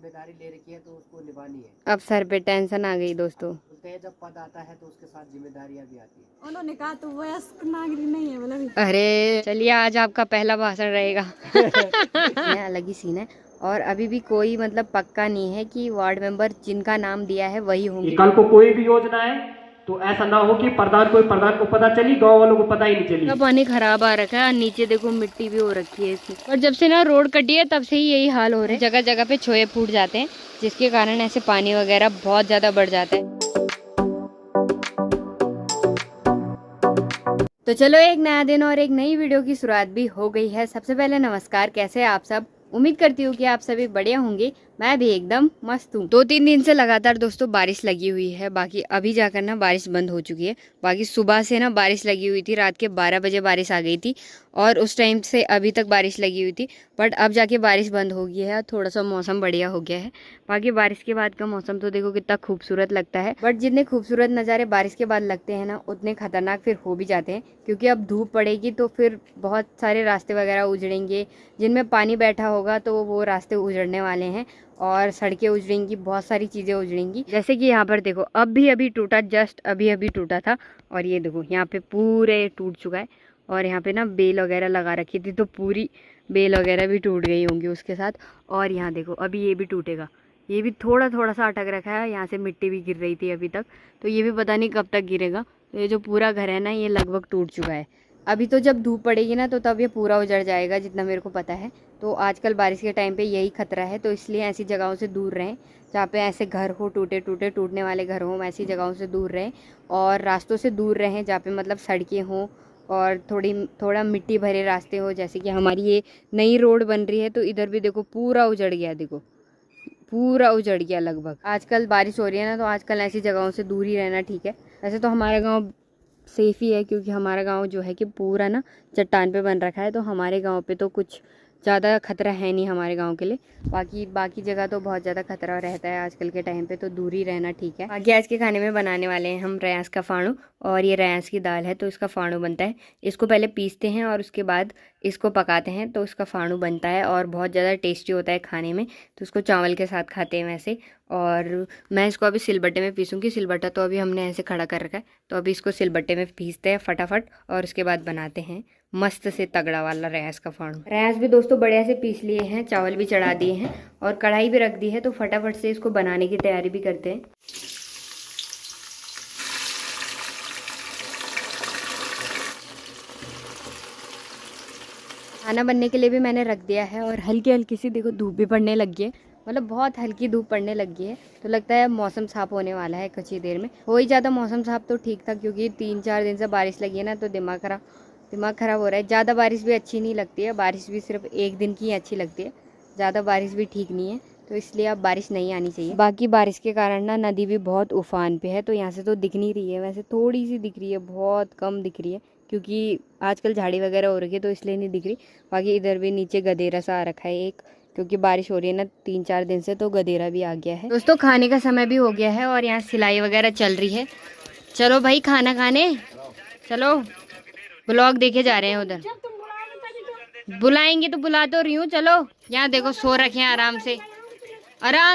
जिम्मेदारी ले रखी है तो उसको निभानी है। अब सर पे टेंशन आ गई दोस्तों। जब पद आता है तो उसके साथ जिम्मेदारियां भी आती है। उन्होंने कहा तो वयस्क नागरिक नहीं है बोला। अरे चलिए, आज आपका पहला भाषण रहेगा। अलग ही सीन है। और अभी भी कोई मतलब पक्का नहीं है कि वार्ड मेंबर जिनका नाम दिया है वही होंगे। कल को कोई भी योजना है तो ऐसा ना हो कि प्रधान को पता चली, गांव वालों को पता ही नहीं चली। पानी खराब आ रखा है, नीचे देखो मिट्टी भी हो रखी है इसमें। और जब से ना रोड कटी है तब से ही यही हाल हो रहा है। जगह जगह पे छोए फूट जाते हैं, जिसके कारण ऐसे पानी वगैरह बहुत ज्यादा बढ़ जाता है। तो चलो, एक नया दिन और एक नई वीडियो की शुरुआत भी हो गई है। सबसे पहले नमस्कार, कैसे हैं आप सब? उम्मीद करती हूँ कि आप सभी बढ़िया होंगे। मैं भी एकदम मस्त हूँ। 2-3 दिन से लगातार दोस्तों बारिश लगी हुई है। बाकी अभी जाकर ना बारिश बंद हो चुकी है। बाकी सुबह से ना बारिश लगी हुई थी, रात के 12 बजे बारिश आ गई थी और उस टाइम से अभी तक बारिश लगी हुई थी। बट अब जाके बारिश बंद हो गई है, थोड़ा सा मौसम बढ़िया हो गया है। बाकी बारिश के बाद का मौसम तो देखो कितना खूबसूरत लगता है। बट जितने खूबसूरत नज़ारे बारिश के बाद लगते हैं ना, उतने खतरनाक फिर हो भी जाते हैं, क्योंकि अब धूप पड़ेगी तो फिर बहुत सारे रास्ते वगैरह उजड़ेंगे। जिनमें पानी बैठा होगा तो वो रास्ते उजड़ने वाले हैं और सड़कें उजड़ेंगी, बहुत सारी चीज़ें उजड़ेंगी। जैसे कि यहाँ पर देखो अभी टूटा, जस्ट अभी टूटा था और ये देखो यहाँ पे पूरे टूट चुका है। और यहाँ पे ना बेल वगैरह लगा रखी थी तो पूरी बेल वगैरह भी टूट गई होंगी उसके साथ। और यहाँ देखो अभी ये भी टूटेगा, ये भी थोड़ा सा अटक रखा है। यहाँ से मिट्टी भी गिर रही थी अभी तक, तो ये भी पता नहीं कब तक गिरेगा। तो ये जो पूरा घर है ना, ये लगभग टूट चुका है। अभी तो जब धूप पड़ेगी ना तो तब ये पूरा उजड़ जाएगा, जितना मेरे को पता है। तो आजकल बारिश के टाइम पे यही खतरा है, तो इसलिए ऐसी जगहों से दूर रहें जहाँ पे ऐसे घर हो, टूटने वाले घर हों, ऐसी जगहों से दूर रहें। और रास्तों से दूर रहें जहाँ पे मतलब सड़कें हों और थोड़ा मिट्टी भरे रास्ते हो। जैसे कि हमारी ये नई रोड बन रही है तो इधर भी देखो पूरा उजड़ गया, देखो पूरा उजड़ गया लगभग। आजकल बारिश हो रही है ना, तो आजकल ऐसी जगहों से दूर ही रहना ठीक है। वैसे तो हमारा गांव सेफ ही है, क्योंकि हमारा गांव जो है कि पूरा ना चट्टान पे बन रखा है, तो हमारे गांव पे तो कुछ ज़्यादा खतरा है नहीं हमारे गांव के लिए। बाकी जगह तो बहुत ज़्यादा खतरा रहता है आजकल के टाइम पे, तो दूर ही रहना ठीक है। बाकी आज के खाने में बनाने वाले हैं हम रयास का फाड़ू, और ये रयास की दाल है तो इसका फाड़ू बनता है। इसको पहले पीसते हैं और उसके बाद इसको पकाते हैं तो उसका फाड़ू बनता है और बहुत ज़्यादा टेस्टी होता है खाने में। तो उसको चावल के साथ खाते हैं वैसे। और मैं इसको अभी सिलबट्टे में पीसूँगी। सिलबट्टा तो अभी हमने ऐसे खड़ा कर रखा है, तो अभी इसको सिलबट्टे में पीसते हैं फटाफट और उसके बाद बनाते हैं मस्त से तगड़ा वाला रयास का फाड़ू। रयास भी दोस्तों बढ़िया से पीस लिए हैं, चावल भी चढ़ा दिए हैं और कढ़ाई भी रख दी है, तो फटाफट से इसको बनाने की तैयारी भी करते हैं। खाना बनने के लिए भी मैंने रख दिया है और हल्की सी देखो धूप भी पड़ने लगी है, मतलब बहुत हल्की धूप पड़ने लगी है। तो लगता है मौसम साफ होने वाला है कुछ ही देर में। हो ही ज़्यादा मौसम साफ तो ठीक था, क्योंकि 3-4 दिन से बारिश लगी है ना, तो दिमाग ख़राब हो रहा है। ज़्यादा बारिश भी अच्छी नहीं लगती है, बारिश भी सिर्फ एक दिन की अच्छी लगती है, ज़्यादा बारिश भी ठीक नहीं है। तो इसलिए अब बारिश नहीं आनी चाहिए। बाकी बारिश के कारण ना नदी भी बहुत उफान पे है, तो यहाँ से तो दिख नहीं रही है, वैसे थोड़ी सी दिख रही है, बहुत कम दिख रही है, क्योंकि आजकल झाड़ी वगैरह हो रही है तो इसलिए नहीं दिख रही। बाकी इधर भी नीचे गदेरा सा आ रखा है एक, क्योंकि बारिश हो रही है ना 3-4 दिन से, तो गदेरा भी आ गया है। दोस्तों खाने का समय भी हो गया है और यहाँ सिलाई वगैरह चल रही है। चलो भाई खाना खाने चलो, ब्लॉग देखे जा रहे हैं उधर। बुलाएंगे तो बुला तो रही हूँ, चलो। यहाँ देखो सो रखे हैं आराम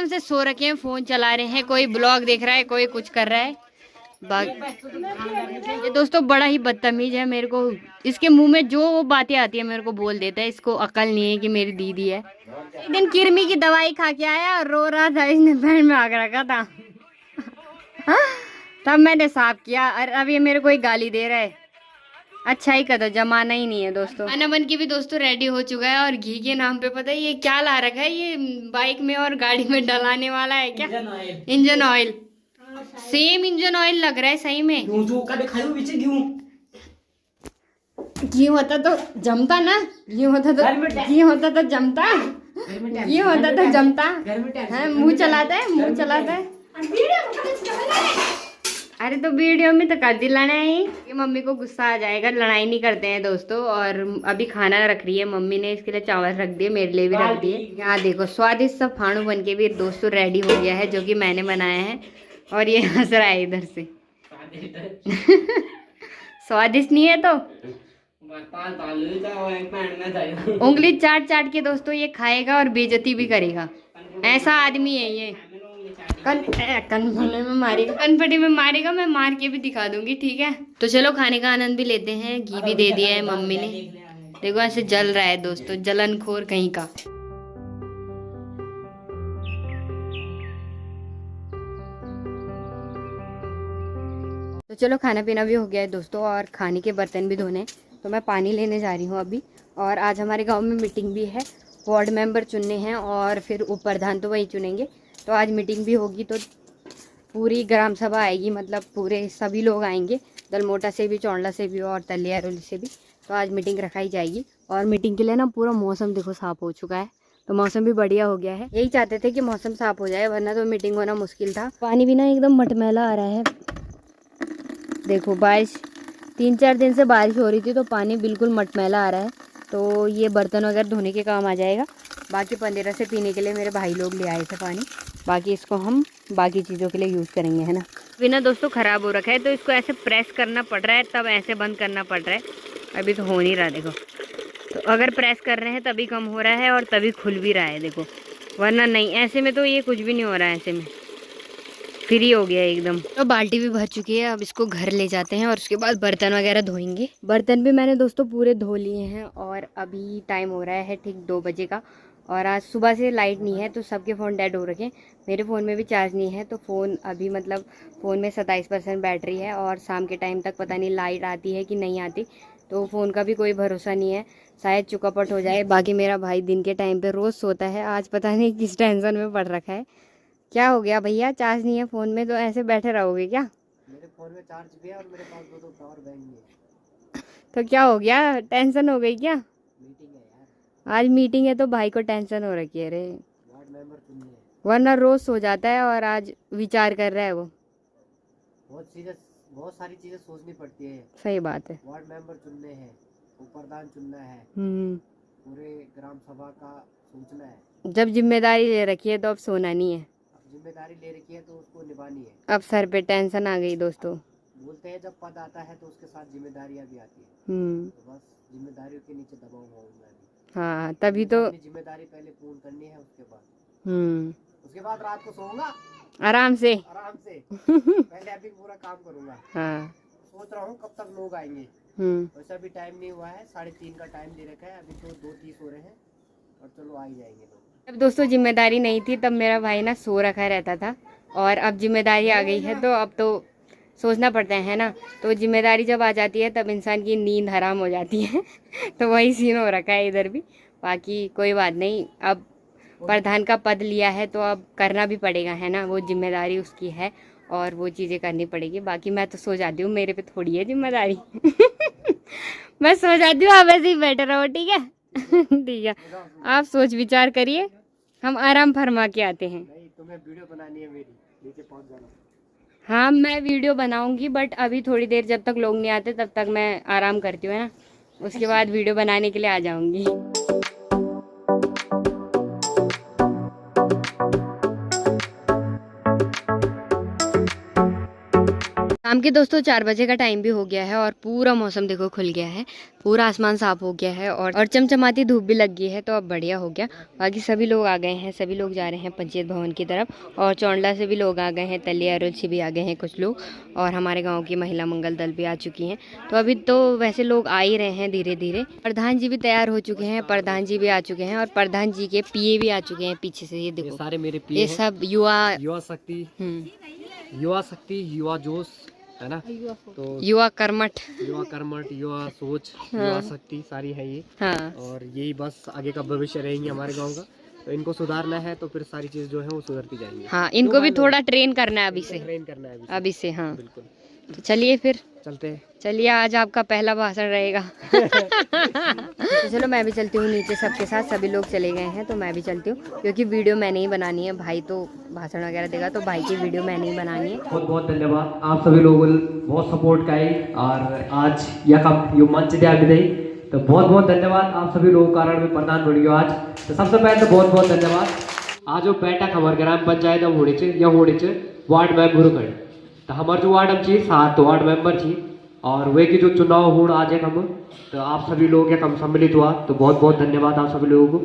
से सो रखे हैं, फोन चला रहे हैं, कोई ब्लॉग देख रहा है, कोई कुछ कर रहा है। ये दोस्तों बड़ा ही बदतमीज है, मेरे को इसके मुंह में जो वो बातें आती है मेरे को बोल देता है। इसको अकल नहीं है कि मेरी दीदी है। एक दिन किरमी की दवाई खा के आया और रो रहा था, इसने पैर में आग रखा था। तब मैंने साफ किया और अब ये मेरे को एक गाली दे रहा है। अच्छा ही कदर जमाना ही नहीं है दोस्तों। खाना बन के भी दोस्तों रेडी हो चुका है और घी के नाम पे पता है ये क्या ला रखा है, ये बाइक में और गाड़ी में डलाने वाला है क्या? Engine oil. Same engine oil लग रहा है सही में। घी होता तो जमता ना, घी होता तो जमता, घी होता तो जमता। मुँह चलाता है। अरे तो वीडियो में तो कर दिलाना है ये। मम्मी को गुस्सा आ जाएगा, लड़ाई नहीं करते हैं दोस्तों। और अभी खाना रख रही है मम्मी ने, इसके लिए चावल रख दिए, मेरे लिए भी रख दिए। यहाँ देखो स्वादिष्ट सा फाड़ू बन के भी दोस्तों रेडी हो गया है, जो कि मैंने बनाया है। और ये हंस रहा है इधर से। स्वादिष्ट नहीं है तो उंगली चाट के दोस्तों ये खाएगा और बेइज्जती भी करेगा। ऐसा आदमी है ये। कनफटे में मारेगा, मैं मार के भी दिखा दूंगी, ठीक है। तो चलो खाने का आनंद भी लेते हैं। घी भी दे दिया है मम्मी ने, देखो ऐसे जल रहा है दोस्तों, जलनखोर कहीं का। तो चलो खाना पीना भी हो गया है दोस्तों, और खाने के बर्तन भी धोने, तो मैं पानी लेने जा रही हूँ अभी। और आज हमारे गांव में मीटिंग भी है, वार्ड मेंबर चुनने हैं और फिर उप प्रधान तो वही चुनेंगे। तो आज मीटिंग भी होगी, तो पूरी ग्राम सभा आएगी, मतलब पूरे सभी लोग आएंगे, दलमोटा से भी, चौंडला से भी और तलियारोली से भी। तो आज मीटिंग रखाई जाएगी। और मीटिंग के लिए ना पूरा मौसम देखो साफ़ हो चुका है, तो मौसम भी बढ़िया हो गया है। यही चाहते थे कि मौसम साफ़ हो जाए, वरना तो मीटिंग होना मुश्किल था। पानी भी ना एकदम मटमैला आ रहा है, देखो बारिश 3-4 दिन से बारिश हो रही थी, तो पानी बिल्कुल मटमैला आ रहा है। तो ये बर्तन वगैरह धोने के काम आ जाएगा। बाकी 15 से पीने के लिए मेरे भाई लोग ले आए थे पानी, बाकी इसको हम बाकी चीज़ों के लिए यूज़ करेंगे, है ना। बिना दोस्तों ख़राब हो रखा है, तो इसको ऐसे प्रेस करना पड़ रहा है, तब ऐसे बंद करना पड़ रहा है। अभी तो हो नहीं रहा देखो, तो अगर प्रेस कर रहे हैं तभी कम हो रहा है और तभी खुल भी रहा है देखो, वरना नहीं, ऐसे में तो ये कुछ भी नहीं हो रहा है, ऐसे में फ्री हो गया एकदम। तो बाल्टी भी भर चुकी है, अब इसको घर ले जाते हैं और उसके बाद बर्तन वगैरह धोएंगे। बर्तन भी मैंने दोस्तों पूरे धो लिए हैं, और अभी टाइम हो रहा है ठीक 2 बजे का। और आज सुबह से लाइट नहीं है, तो सबके फ़ोन डेड हो रखे हैं, मेरे फ़ोन में भी चार्ज नहीं है। तो फ़ोन अभी मतलब फ़ोन में 27% बैटरी है, और शाम के टाइम तक पता नहीं लाइट आती है कि नहीं आती, तो फ़ोन का भी कोई भरोसा नहीं है, शायद चुकापट हो जाए। बाकी मेरा भाई दिन के टाइम पे रोज़ सोता है, आज पता नहीं किस टेंशन में पड़ रखा है। क्या हो गया भैया, चार्ज नहीं है फ़ोन में, तो ऐसे बैठे रहोगे क्या? मेरे फोन में चार्ज भी है और मेरे पास 2 पावर बैंक भी है। तो क्या हो गया, टेंशन हो गई क्या? मीटिंग है यार, आज मीटिंग है तो भाई को टेंशन हो रखी है रे, वार्ड मेंबर चुनने हैं। वरना रोज़ सो जाता है और आज विचार कर रहा है वो। बहुत सारी चीजें सोचनी पड़ती है। सही बात है। वार्ड मेंबर चुनने हैं, उप प्रधान चुनना है, पूरे ग्राम सभा का सोचना है। जब जिम्मेदारी ले रखी है तो अब सोना नहीं है, अब जिम्मेदारी ले रखी है तो उसको निभानी है। अब सर पे टेंशन आ गई दोस्तों। बोलते हैं जब पद आता है तो उसके साथ जिम्मेदारियां भी आती है, तो बस जिम्मेदारियों के नीचे दबाव होगा। हाँ तभी तो अपनी जिम्मेदारी पहले पूर्ण करनी है, उसके बाद रात को सोऊंगा आराम से पहले अभी पूरा काम करूंगा। हाँ सोच रहा हूँ कब तक लोग आएंगे, वैसे अभी टाइम नहीं हुआ है, 3:30 का टाइम दे रखा है, अभी तो 2:30 हो रहे हैं, और चलो आ ही जाएंगे लोग। जब दोस्तों जिम्मेदारी नहीं थी तब मेरा भाई ना सो रखा रहता था, और अब जिम्मेदारी आ गई है तो अब तो सोचना पड़ता है ना। तो जिम्मेदारी जब आ जाती है तब इंसान की नींद हराम हो जाती है तो वही सीन हो रखा है इधर भी। बाकी कोई बात नहीं, अब प्रधान का पद लिया है तो अब करना भी पड़ेगा, है ना, वो जिम्मेदारी उसकी है और वो चीज़ें करनी पड़ेगी। बाकी मैं तो सो जाती हूँ, मेरे पे थोड़ी है जिम्मेदारी मैं सो जाती हूँ, आप ऐसे ही बैठे रहो, ठीक है ठीक है, आप सोच विचार करिए, हम आराम फरमा के आते हैं। नहीं, तुम्हें वीडियो बनानी है मेरी, नीचे पहुंच जाना। हाँ मैं वीडियो बनाऊंगी, बट अभी थोड़ी देर जब तक लोग नहीं आते तब तक मैं आराम करती हूँ, है ना, उसके बाद वीडियो बनाने के लिए आ जाऊंगी। शाम के दोस्तों 4 बजे का टाइम भी हो गया है, और पूरा मौसम देखो खुल गया है, पूरा आसमान साफ हो गया है, और चमचमाती धूप भी लग गई है, तो अब बढ़िया हो गया। बाकी सभी लोग आ गए हैं, सभी लोग जा रहे हैं पंचायत भवन की तरफ, और चौंडला से भी लोग आ गए हैं, तलियारोल से भी आ गए हैं कुछ लोग, और हमारे गाँव की महिला मंगल दल भी आ चुकी हैं। तो अभी तो वैसे लोग आ ही रहे हैं धीरे धीरे। प्रधान जी भी तैयार हो चुके हैं, प्रधान जी भी आ चुके हैं, और प्रधान जी के पीए भी आ चुके हैं पीछे से, ये देखो सारे मेरे ये सब युवा शक्ति, युवा जोश, है ना, तो युवा कर्मठ, युवा सोच, युवा शक्ति सारी है ये। हाँ और यही बस आगे का भविष्य रहेंगे हमारे गांव का, तो इनको सुधारना है, तो फिर सारी चीज जो है वो सुधरती जाएंगी। हाँ इनको भी थोड़ा ट्रेन करना है अभी से, ट्रेन करना है अभी से। हाँ बिल्कुल, तो चलिए फिर चलते हैं। चलिए, आज आपका पहला भाषण रहेगा तो चलो मैं भी चलती हूँ नीचे, सबके साथ सभी लोग चले गए हैं तो मैं भी चलती हूँ, क्योंकि वीडियो मैंने ही बनानी है, भाई तो भाषण वगैरह देगा, तो भाई की वीडियो मैंने ही बनानी है। बहुत बहुत धन्यवाद आप सभी लोगों बहुत सपोर्ट का है, और आज यह मंच दिया भी, तो बहुत बहुत धन्यवाद आप सभी लोगों के कारण में प्रधान बन गया आज। तो सबसे पहले तो बहुत बहुत धन्यवाद। आज वो बैठक हमारे ग्राम पंचायत में होनी चाहिए वार्ड मेंबर गए, तो हमारे जो वार्ड में 7 वार्ड मेंबर थी, और वे की जो चुनाव हो आज एक हम, तो आप सभी लोग एक हम सम्मिलित हुआ, तो बहुत बहुत धन्यवाद आप सभी लोगों को।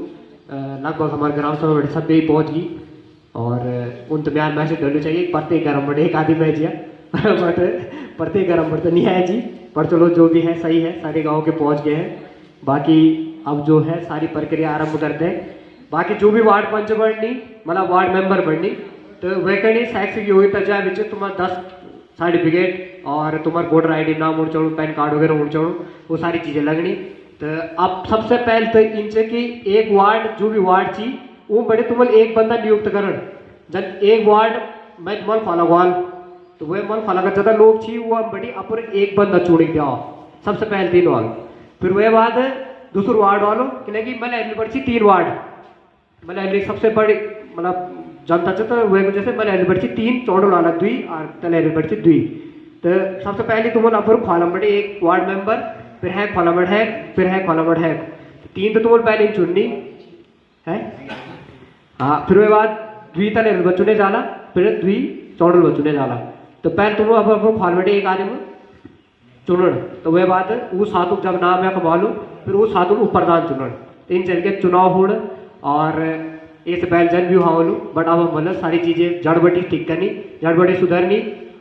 लगभग हमारे ग्राम सभा में सब यही पहुँच गई और उन तो म्यान मैसेज डलना चाहिए प्रत्येक ग्राम में एक आदि मैच बट प्रत्येक ग्राम में तो नहीं आया जी, पर चलो जो भी है सही है, सारे गाँव के पहुँच गए हैं। बाकी अब जो है सारी प्रक्रिया आरंभ करते हैं। बाकी जो भी वार्ड पंच बढ़नी मतलब वार्ड मेंबर बढ़नी तो वैकनी शैक्षिक योग्यता जाए बिच तुम्हारा 10 सर्टिफिकेट और तुम्हारा वोटर ID नाम उड़ चढ़ू, पैन कार्ड वगैरह उड़ चढ़ू, वो सारी चीज़ें लगनी। तो अब सबसे पहले तो इनसे कि एक वार्ड जो भी वार्ड थी वो बड़े तुम्हें एक बंदा नियुक्त करण, जब एक वार्ड मैं तुम्हारा फॉलो वाल तो वह मन फॉलो कर ज़्यादा लोग थी वो बड़ी अपर एक बंदा चुनी दिया सबसे पहले 3 वाल, फिर वह बाद दूसरे वार्ड वालों कि मैं बड़ी 3 वार्ड मतलब सबसे बड़ी मतलब जनता तो वह जैसे मैं बड़ी 3 चौड़ वाला 2 और तले बड़ी 2 तो सबसे पहले तुम्हें अपर फॉलोमट एक वार्ड मेंबर, फिर है फॉलोमट है, फिर है फॉलोमट है, 3 तो तुम्हें पहले चुननी है। हाँ, फिर वह बाद 2 तले चुने जाला, फिर 2 चौड़ चुने जाला। तो पहले तुम्हें अब फॉर्मेट एक आदमी चुनन, तो वह बात वो सातों जब नाम है कमालू फिर वो सातों को प्रधान चुनन, 3 चल के चुनाव होड़ और इस पहले जन भी हावलू बट अब मतलब सारी चीज़ें जड़बटी ठीक करनी, जड़बटी सुधरनी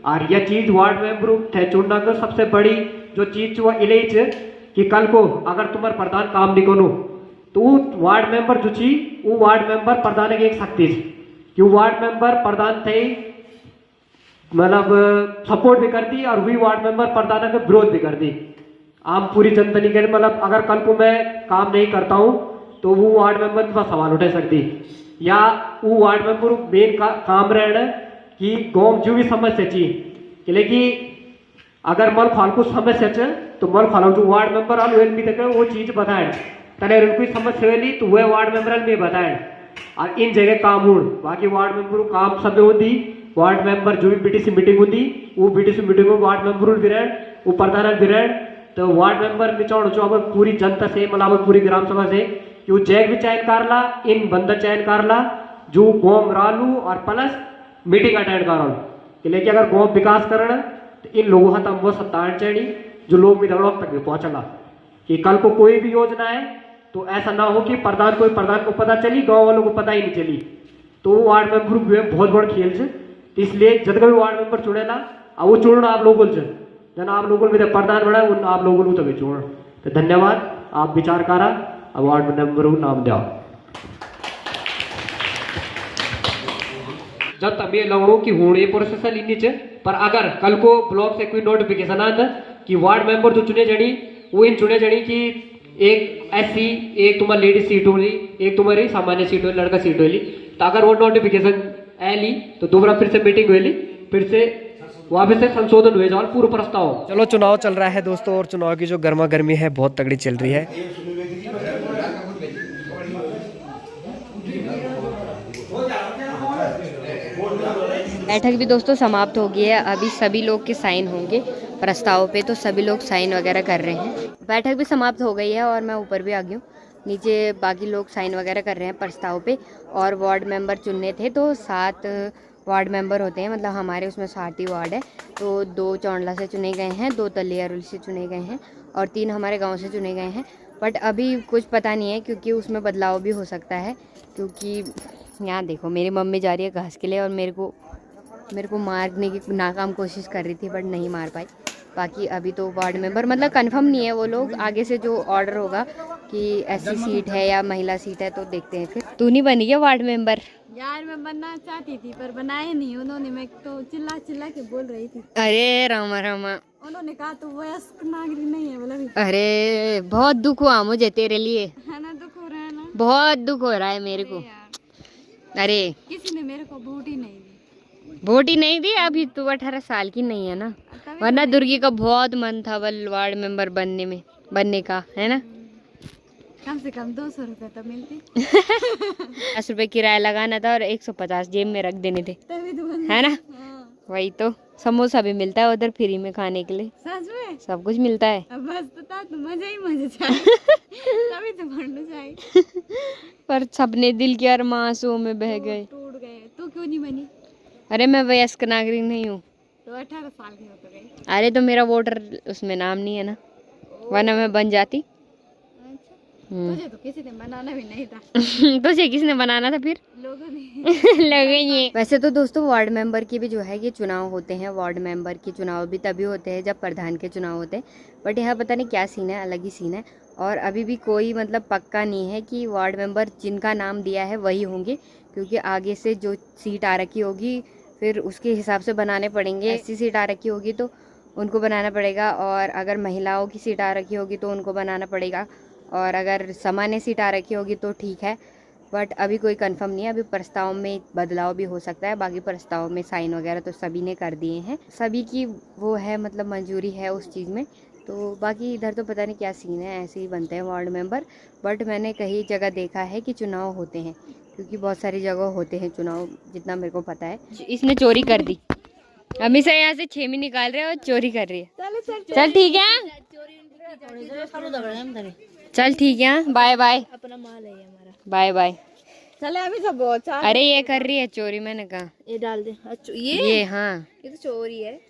और यह चीज़ वार्ड मेंबर थे चुनना का सबसे बड़ी जो चीज़ वो इलेज कि कल को अगर तुम्हारा प्रधान काम नहीं करो तो वो वार्ड मेंबर जो थी वो वार्ड मेंबर प्रधान की एक शक्ति थी कि वार्ड मेंबर प्रधान थे मतलब सपोर्ट भी कर दी और वही वार्ड मेंबर प्रधान का विरोध भी कर दी। आम पूरी जनता नहीं करे मतलब अगर कल को मैं काम नहीं करता हूँ तो वो वार्ड मेंबर के पास सवाल उठा सकती या वो वार्ड मेंबर मेन काम रहना कि गाँव जो भी समस्या चाहिए लेकिन अगर मल फाल को समस्या च तो मल फाल जो वार्ड मेंबर आल भी तक वो चीज़ बताए तले कोई समस्या हुई तो वह वार्ड मेंबर में बताए और इन जगह काम हो बाकी वार्ड मेंबर काम सब होती वार्ड मेंबर जो भी BTC मीटिंग होती वो BTC मीटिंग में वार्ड मेंबर भी रहे वो प्रधान भी रहे तो वार्ड मेंबर निचोड़ जो पूरी जनता से मतलब पूरी ग्राम सभा से कि वो जैक भी चयन कर ला इन बंदा चयन कर ला जो गाँव रालू और प्लस मीटिंग अटेंड कर लेकिन अगर गाँव विकास करना तो इन लोगों का वो सत्तान चढ़ी जो लोग मिलौड़ तक भी पहुँचला कि कल को कोई भी योजना है तो ऐसा ना हो कि प्रधान को पता चली गाँव वालों को पता ही नहीं चली तो वो वार्ड मेंबर बहुत बड़ा खेल से इसलिए जब कभी वार्ड मेंबर चुनेला अब वो चुनना आप लोगों से जन आप लोगों में प्रधान बना उन आप लोगों को तभी चुन तो धन्यवाद आप विचार करा अब वार्ड मेंबर को नाम दिया जब तब ये लगो कि हूँ ये प्रोसेस नीचे पर अगर कल को ब्लॉक से कोई नोटिफिकेशन आता कि वार्ड मेंबर जो चुने जड़ी वो इन चुने जड़ी कि एक SC एक तुम्हारी लेडीज सीट होली एक तुम्हारी सामान्य सीट होली लड़का सीट होली तो अगर वो नोटिफिकेशन ली तो दोबारा फिर से मीटिंग हुई फिर से वापस से संशोधन हुए जाओ पूर्व प्रस्ताव। चलो चुनाव चल रहा है दोस्तों और चुनाव की जो गर्मा गर्मी है बहुत तगड़ी चल रही है। बैठक भी दोस्तों समाप्त हो गई है, अभी सभी लोग के साइन होंगे प्रस्ताव पे तो सभी लोग साइन वगैरह कर रहे हैं। बैठक भी समाप्त हो गई है और मैं ऊपर भी आ गई हूँ, नीचे बाकी लोग साइन वगैरह कर रहे हैं प्रस्ताव पे और वार्ड मेंबर चुनने थे तो 7 वार्ड मेंबर होते हैं मतलब हमारे उसमें 60 ही वार्ड है तो 2 चौंडला से चुने गए हैं, 2 तलियारुल से चुने गए हैं और 3 हमारे गांव से चुने गए हैं। बट अभी कुछ पता नहीं है क्योंकि उसमें बदलाव भी हो सकता है क्योंकि यहाँ देखो मेरी मम्मी जा रही है घास के लिए और मेरे को मारने की नाकाम कोशिश कर रही थी बट नहीं मार पाई। बाकी अभी तो वार्ड मेंबर मतलब कंफर्म नहीं है वो लोग, आगे से जो ऑर्डर होगा कि SC सीट है या महिला सीट है तो देखते हैं। फिर तू नहीं बनी क्या वार्ड मेंबर? यार मैं बनना चाहती थी पर बनाए नहीं उन्होंने, मैं तो चिल्ला चिल्ला के बोल रही थी। अरे रामा रामा, उन्होंने कहा तो वयस्क नागरिक नहीं है बोला। अरे बहुत दुख हुआ मुझे तेरे लिए, है ना, दुख हो रहा है ना, बहुत दुख हो रहा है मेरे को। अरे किसी ने मेरे को वोट ही नहीं दी। वोट ही नहीं दी, अभी तू 18 साल की नहीं है ना, वरना दुर्गी का बहुत मन था वार्ड मेंबर बनने का, है ना। कम से कम 200 रुपए तो मिलती। 10 रुपए किराया लगाना था और 150 जेब में रख देने थे, है ना। वही तो, समोसा भी मिलता है उधर फ्री में खाने के लिए, सच में सब कुछ मिलता है। अब बस तो मजा ही मजा चाहिए। तभी तो बढ़ना चाहिए। पर सपने दिल के अरमासों में बह गए, टूट गए। तू क्यों नहीं बनी? अरे मैं वयस्क नागरिक नहीं हूँ तो 18 साल की हो तो गई। अरे तो मेरा वोटर उसमें नाम नहीं है ना, वरना मैं बन जाती। तुझे तो किसी ने बनाना भी नहीं था। तुझे किसने बनाना था फिर? लोगों ने। लगे ये। वैसे तो दोस्तों वार्ड मेंबर की भी जो है ये चुनाव होते हैं, वार्ड मेंबर के चुनाव भी तभी होते हैं जब प्रधान के चुनाव होते हैं, बट यहाँ पता नहीं क्या सीन है, अलग ही सीन है। और अभी भी कोई मतलब पक्का नहीं है कि वार्ड मेंबर जिनका नाम दिया है वही होंगे, क्योंकि आगे से जो सीट आ रखी होगी फिर उसके हिसाब से बनाने पड़ेंगे। ऐसी सीट आ रखी होगी तो उनको बनाना पड़ेगा, और अगर महिलाओं की सीट आ रखी होगी तो उनको बनाना पड़ेगा, और अगर सामान्य सीट आ रखी होगी तो ठीक है। बट अभी कोई कंफर्म नहीं है, अभी प्रस्ताव में बदलाव भी हो सकता है। बाकी प्रस्ताव में साइन वगैरह तो सभी ने कर दिए हैं, सभी की वो है मतलब मंजूरी है उस चीज़ में। तो बाकी इधर तो पता नहीं क्या सीन है, ऐसे ही बनते हैं वार्ड मेंबर। बट मैंने कई जगह देखा है कि चुनाव होते हैं, क्योंकि बहुत सारी जगह होते हैं चुनाव, जितना मेरे को पता है। इसने चोरी कर दी, हमेशा यहाँ से 6 में निकाल रहे हैं और चोरी कर रही है। चल ठीक है, चल ठीक है, बाय बाय। अपना माल है हमारा। Bye bye. चले अभी सब बहुत सारे। अरे ये कर रही है चोरी, मैंने कहा ये डाल दे। अच्छा ये हाँ ये तो चोरी है।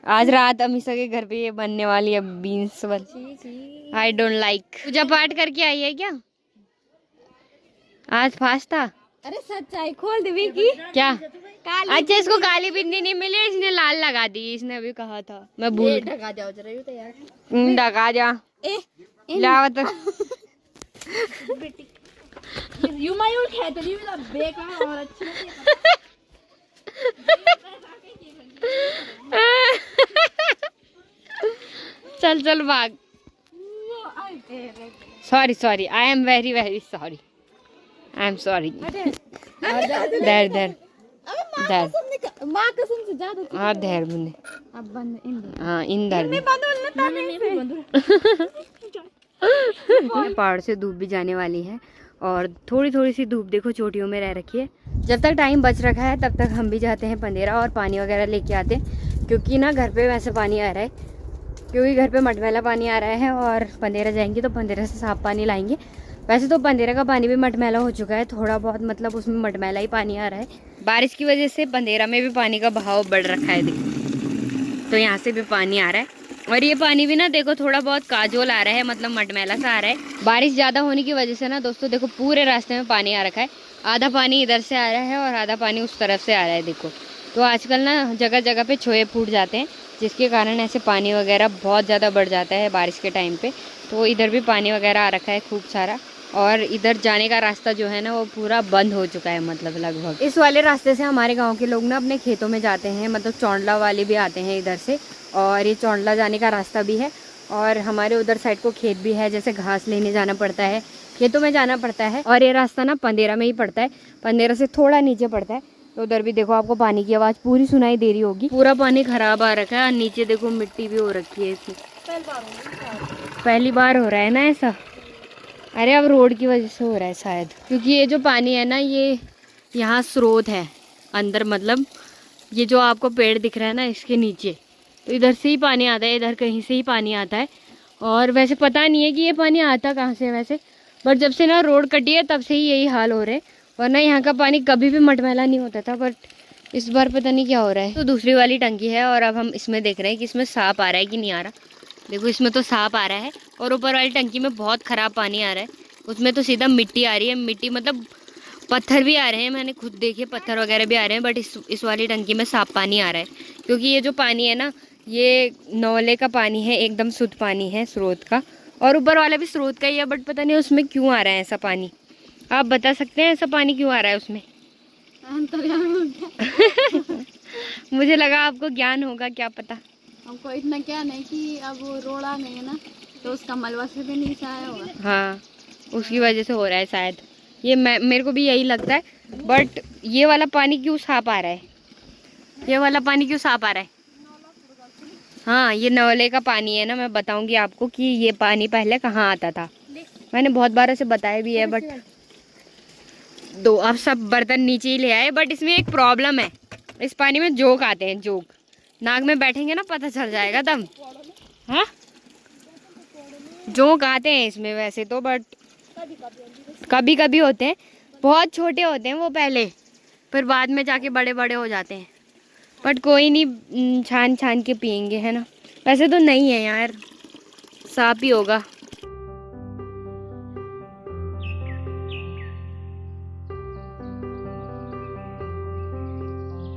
आज रात अमीषा के घर पे ये बनने वाली है बीन्स वाली। I don't like. पूजा पाठ करके आई है क्या आज? फास्ट था। अरे सच्चाई खोल दे विकी। क्या? अच्छा इसको काली बिंदी नहीं मिली, इसने लाल लगा दी। इसने अभी कहा था, मैं भूल। ढका जाओ जरा यूं तो यार। ढका जा लावत। यू मायूर कहते नहीं मेरा बेकार और अच्छी चल चल भाग। Sorry sorry, I am very very sorry, I am sorry. धैर धैर माँ कसम से ज्यादा। हाँ धैर बुने। अब बंद इन। हाँ इन धैर पहाड़ से धूप भी जाने वाली है, और थोड़ी थोड़ी सी धूप देखो चोटियों में रह रखी है। जब तक टाइम बच रखा है तब तक हम भी जाते हैं पंदेरा और पानी वगैरह लेके आते हैं, क्योंकि ना घर पे वैसे पानी आ रहा है, क्योंकि घर पे मटमैला पानी आ रहा है। और पंदेरा जाएंगे तो पंदेरा से साफ पानी लाएंगे। वैसे तो पंदेरा का पानी भी मटमैला हो चुका है थोड़ा बहुत, मतलब उसमें मटमैला ही पानी आ रहा है। बारिश की वजह से पंदेरा में भी पानी का बहाव बढ़ रखा है, देखो तो यहाँ से भी पानी आ रहा है। और ये पानी भी ना देखो थोड़ा बहुत काजोल आ रहा है, मतलब मटमैला सा आ रहा है। बारिश ज़्यादा होने की वजह से ना दोस्तों देखो पूरे रास्ते में पानी आ रखा है। आधा पानी इधर से आ रहा है और आधा पानी उस तरफ से आ रहा है। देखो तो आजकल ना जगह जगह पे छोए फूट जाते हैं, जिसके कारण ऐसे पानी वगैरह बहुत ज़्यादा बढ़ जाता है बारिश के टाइम पे। तो इधर भी पानी वगैरह आ रखा है खूब सारा, और इधर जाने का रास्ता जो है ना वो पूरा बंद हो चुका है, मतलब लगभग। इस वाले रास्ते से हमारे गांव के लोग ना अपने खेतों में जाते हैं, मतलब चौंडला वाले भी आते हैं इधर से, और ये चौंडला जाने का रास्ता भी है। और हमारे उधर साइड को खेत भी है, जैसे घास लेने जाना पड़ता है, खेतों में जाना पड़ता है। और ये रास्ता ना पंदेरा में ही पड़ता है, पंदेरा से थोड़ा नीचे पड़ता है। तो उधर भी देखो आपको पानी की आवाज़ पूरी सुनाई दे रही होगी। पूरा पानी खराब आ रखा है, और नीचे देखो मिट्टी भी हो रखी है इसमें। पहली बार हो रहा है ना ऐसा। अरे अब रोड की वजह से हो रहा है शायद, क्योंकि ये जो पानी है ना ये यहाँ स्रोत है अंदर, मतलब ये जो आपको पेड़ दिख रहा है ना इसके नीचे, तो इधर से ही पानी आता है, इधर कहीं से ही पानी आता है। और वैसे पता नहीं है कि ये पानी आता कहाँ से है वैसे, बट जब से ना रोड कटी है तब से ही यही हाल हो रहा है। वरना यहाँ का पानी कभी भी मटमैला नहीं होता था, बट इस बार पता नहीं क्या हो रहा है। तो दूसरी वाली टंकी है, और अब हम इसमें देख रहे हैं कि इसमें सांप आ रहा है कि नहीं आ रहा। देखो इसमें तो सांप आ रहा है, और ऊपर वाली टंकी में बहुत ख़राब पानी आ रहा है, उसमें तो सीधा मिट्टी आ रही है। मिट्टी मतलब पत्थर भी आ रहे हैं, मैंने खुद देखे पत्थर वगैरह भी आ रहे हैं। बट इस वाली टंकी में साफ पानी आ रहा है, क्योंकि ये जो पानी है ना ये नौले का पानी है, एकदम शुद्ध पानी है स्रोत का। और ऊपर वाला भी स्रोत का ही है, बट पता नहीं उसमें क्यों आ रहा है ऐसा पानी। आप बता सकते हैं ऐसा पानी क्यों आ रहा है उसमें? मुझे लगा आपको ज्ञान होगा, क्या पता। हमको इतना क्या नहीं कि अब वो रोड़ा नहीं है ना, तो उसका मलबा से भी नीचे आया होगा। हाँ उसकी वजह से हो रहा है शायद, ये मेरे को भी यही लगता है। बट ये वाला पानी क्यों साफ आ रहा है? ये वाला पानी क्यों साफ आ रहा है? हाँ ये नौले का पानी है ना, मैं बताऊंगी आपको कि ये पानी पहले कहाँ आता था। मैंने बहुत बार ऐसे बताया भी है, बट दो आप सब बर्तन नीचे ही ले आए। बट इसमें एक प्रॉब्लम है, इस पानी में जोक आते हैं, जोक नाक में बैठेंगे ना पता चल जाएगा दम। हाँ जोक आते हैं इसमें वैसे तो, बट कभी कभी होते हैं, बहुत छोटे होते हैं वो पहले, फिर बाद में जाके बड़े बड़े हो जाते हैं। बट कोई नहीं, छान छान के पियेंगे है ना। वैसे तो नहीं है यार, साफ ही होगा।